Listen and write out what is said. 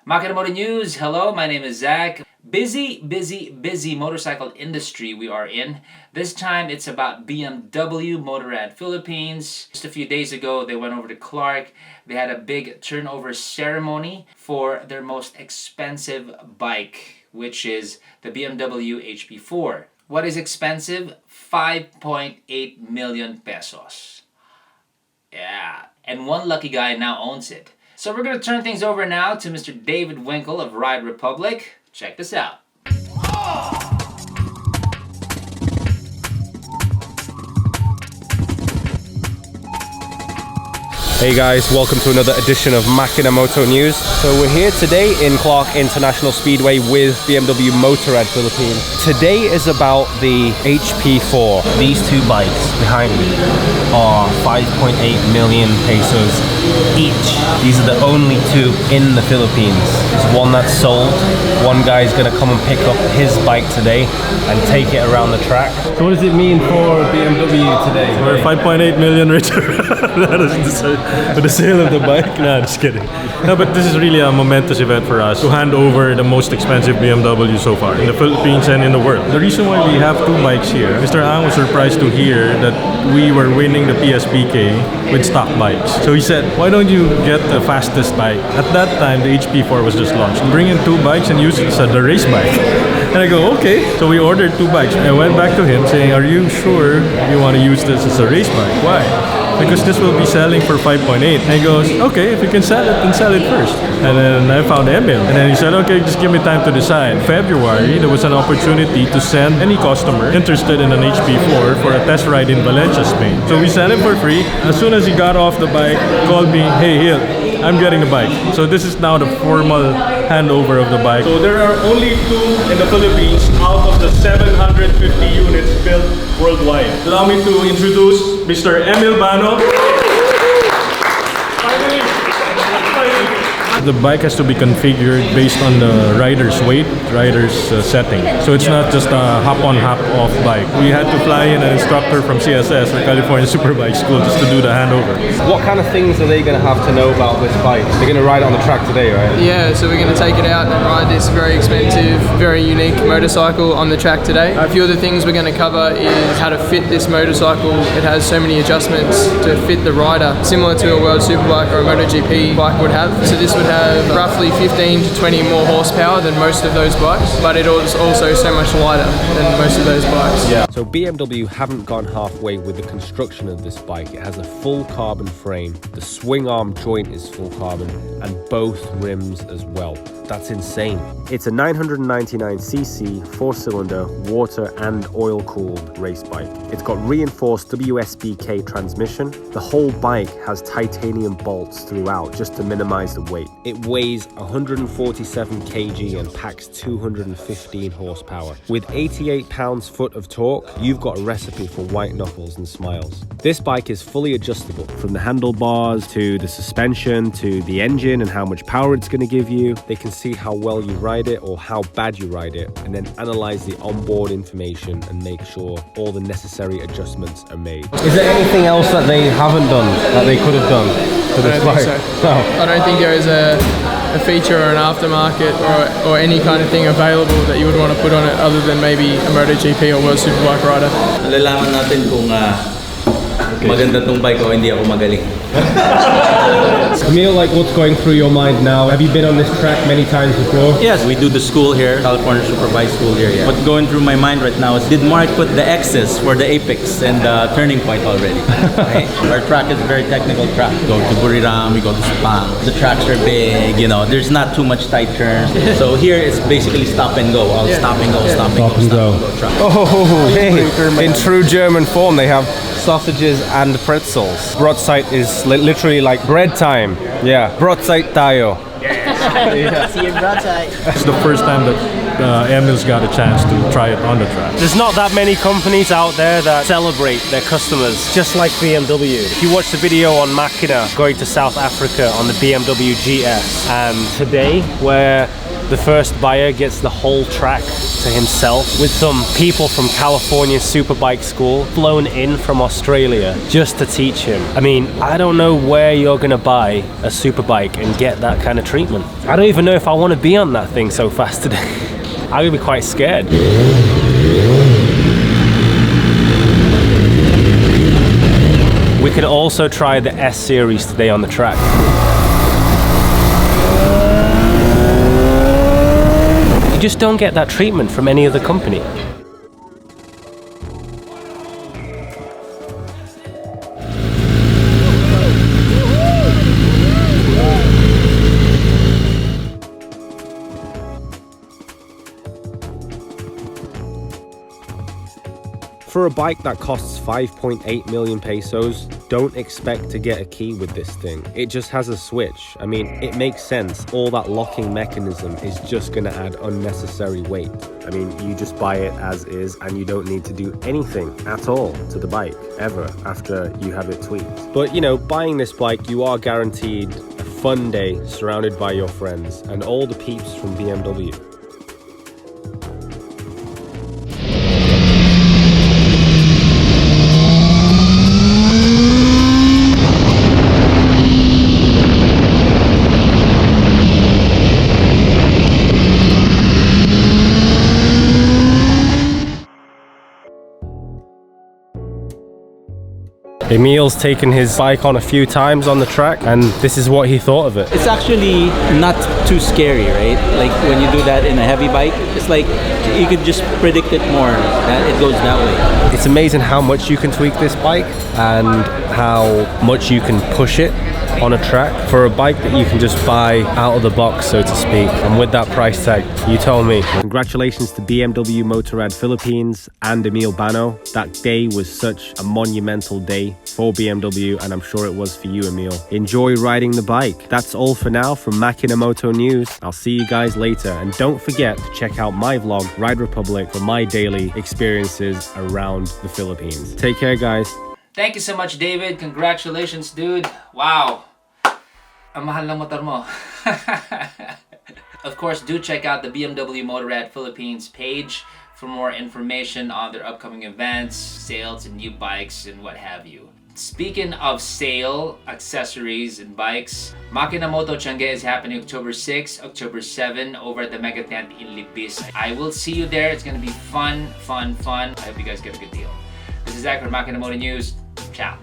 Makina News, hello, my name is Zach. Busy motorcycle industry we are in. This time it's about BMW Motorrad Philippines. Just a few days ago, they went over to Clark. They had a big turnover ceremony for their most expensive bike, which is the BMW Hp4. What is expensive? 5.8 million pesos. Yeah, and one lucky guy now owns it. So we're going to turn things over now to Mr. David Winkle of Ride Republic. Check this out. Hey guys, welcome to another edition of Makina Moto News. So we're here today in Clark International Speedway with BMW Motorrad Philippines. Today is about the Hp4. These two bikes behind me are 5.8 million pesos each. These are the only two in the Philippines. There's one that's sold. One guy's gonna come and pick up his bike today and take it around the track. So what does it mean for BMW today? We're 5.8 million richer with the sale of the bike. Nah, just kidding. No, but this is really a momentous event for us to hand over the most expensive BMW so far in the Philippines and in the world. The reason why we have two bikes here, Mr. Ang was surprised to hear that we were winning the PSPK with stock bikes. So he said, why don't you get the fastest bike? At that time, the Hp4 was just launched. Bring in two bikes and use it as the race bike. And I go, okay. So we ordered two bikes. I went back to him saying, are you sure you want to use this as a race bike? Why? Because this will be selling for 5.8. And he goes, okay, if you can sell it, then sell it first. And then I found Emil. And then he said, okay, just give me time to decide. February, there was an opportunity to send any customer interested in an Hp4 for a test ride in Valencia, Spain. So we sent him for free. As soon as he got off the bike, he called me, hey, Hill, I'm getting the bike. So this is now the formal handover of the bike. So there are only two in the Philippines out of the 750 units built worldwide. Allow me to introduce Mr. Emil Bano. The bike has to be configured based on the rider's weight, rider's setting. So it's not just a hop-on, hop-off bike. We had to fly in an instructor from CSS, or California Superbike School, just to do the handover. What kind of things are they going to have to know about this bike? They're going to ride it on the track today, right? Yeah, so we're going to take it out and ride this very expensive, very unique motorcycle on the track today. A few of the things we're going to cover is how to fit this motorcycle. It has so many adjustments to fit the rider, similar to a World Superbike or a MotoGP bike would have. So this would have roughly 15 to 20 more horsepower than most of those bikes, but it is also so much lighter than most of those bikes. Yeah. So BMW haven't gone halfway with the construction of this bike. It has a full carbon frame, the swing arm joint is full carbon, and both rims as well. That's insane. It's a 999cc, 4-cylinder, water and oil-cooled race bike. It's got reinforced WSBK transmission. The whole bike has titanium bolts throughout just to minimize the weight. It weighs 147 kg and packs 215 horsepower. With 88 pounds-foot of torque, you've got a recipe for white knuckles and smiles. This bike is fully adjustable, from the handlebars to the suspension to the engine and how much power it's going to give you. They can see how well you ride it or how bad you ride it, and then analyze the onboard information and make sure all the necessary adjustments are made. Is there anything else that they haven't done that they could have done to this bike? So. No. I don't think there is a feature or an aftermarket or any kind of thing available that you would want to put on it other than maybe a MotoGP or World Superbike rider. Malalaman natin kung maganda tong bike o hindi ako magaling. Emil, like, what's going through your mind now? Have you been on this track many times before? Yes, we do the school here, California Superbike School here. Yeah. What's going through my mind right now is, did Mark put the X's for the apex and the turning point already? Right? Our track is a very technical track. We go to Buriram, we go to Sepang. The tracks are big, you know, there's not too much tight turns. So here it's basically stop and go. I'll stop and go, stop and go, stop and go track. Oh, hey. In true German form, they have sausages and pretzels. Brotzeit is literally like bread time. Yeah, Brotzeit tayo. Yeah. See you broadside. It's the first time that Emil's got a chance to try it on the track. There's not that many companies out there that celebrate their customers, just like BMW. If you watch the video on Makina going to South Africa on the BMW GS, and today we're The first buyer gets the whole track to himself with some people from California Superbike School flown in from Australia just to teach him. I mean, I don't know where you're gonna buy a superbike and get that kind of treatment. I don't even know if I want to be on that thing so fast today. I'm gonna be quite scared. We can also try the S series today on the track. You just don't get that treatment from any other company. For a bike that costs 5.8 million pesos, don't expect to get a key with this thing. It just has a switch. I mean, it makes sense. All that locking mechanism is just gonna add unnecessary weight. I mean, you just buy it as is and you don't need to do anything at all to the bike, ever, after you have it tweaked. But you know, buying this bike, you are guaranteed a fun day surrounded by your friends and all the peeps from BMW. Emil's taken his bike on a few times on the track and this is what he thought of it. It's actually not too scary, right? Like when you do that in a heavy bike, it's like you could just predict it more that it goes that way. It's amazing how much you can tweak this bike and how much you can push it on a track for a bike that you can just buy out of the box, so to speak. And with that price tag, you tell me. Congratulations to BMW Motorrad Philippines and Emil Bano. That day was such a monumental day for BMW, and I'm sure it was for you, Emil. Enjoy riding the bike. That's all for now from Makina Moto News. I'll see you guys later, and don't forget to check out my vlog, Ride Republic, for my daily experiences around the Philippines. Take care, guys. Thank you so much, David. Congratulations, dude. Wow. Ang mahal ng motor mo. Of course, do check out the BMW Motorrad Philippines page for more information on their upcoming events, sales, and new bikes, and what have you. Speaking of sale, accessories, and bikes, Makina Moto Changge is happening October 6, October 7 over at the Mega Tent in Libis. I will see you there. It's going to be fun, fun, fun. I hope you guys get a good deal. This is Zach from Makina Moto News. Ciao.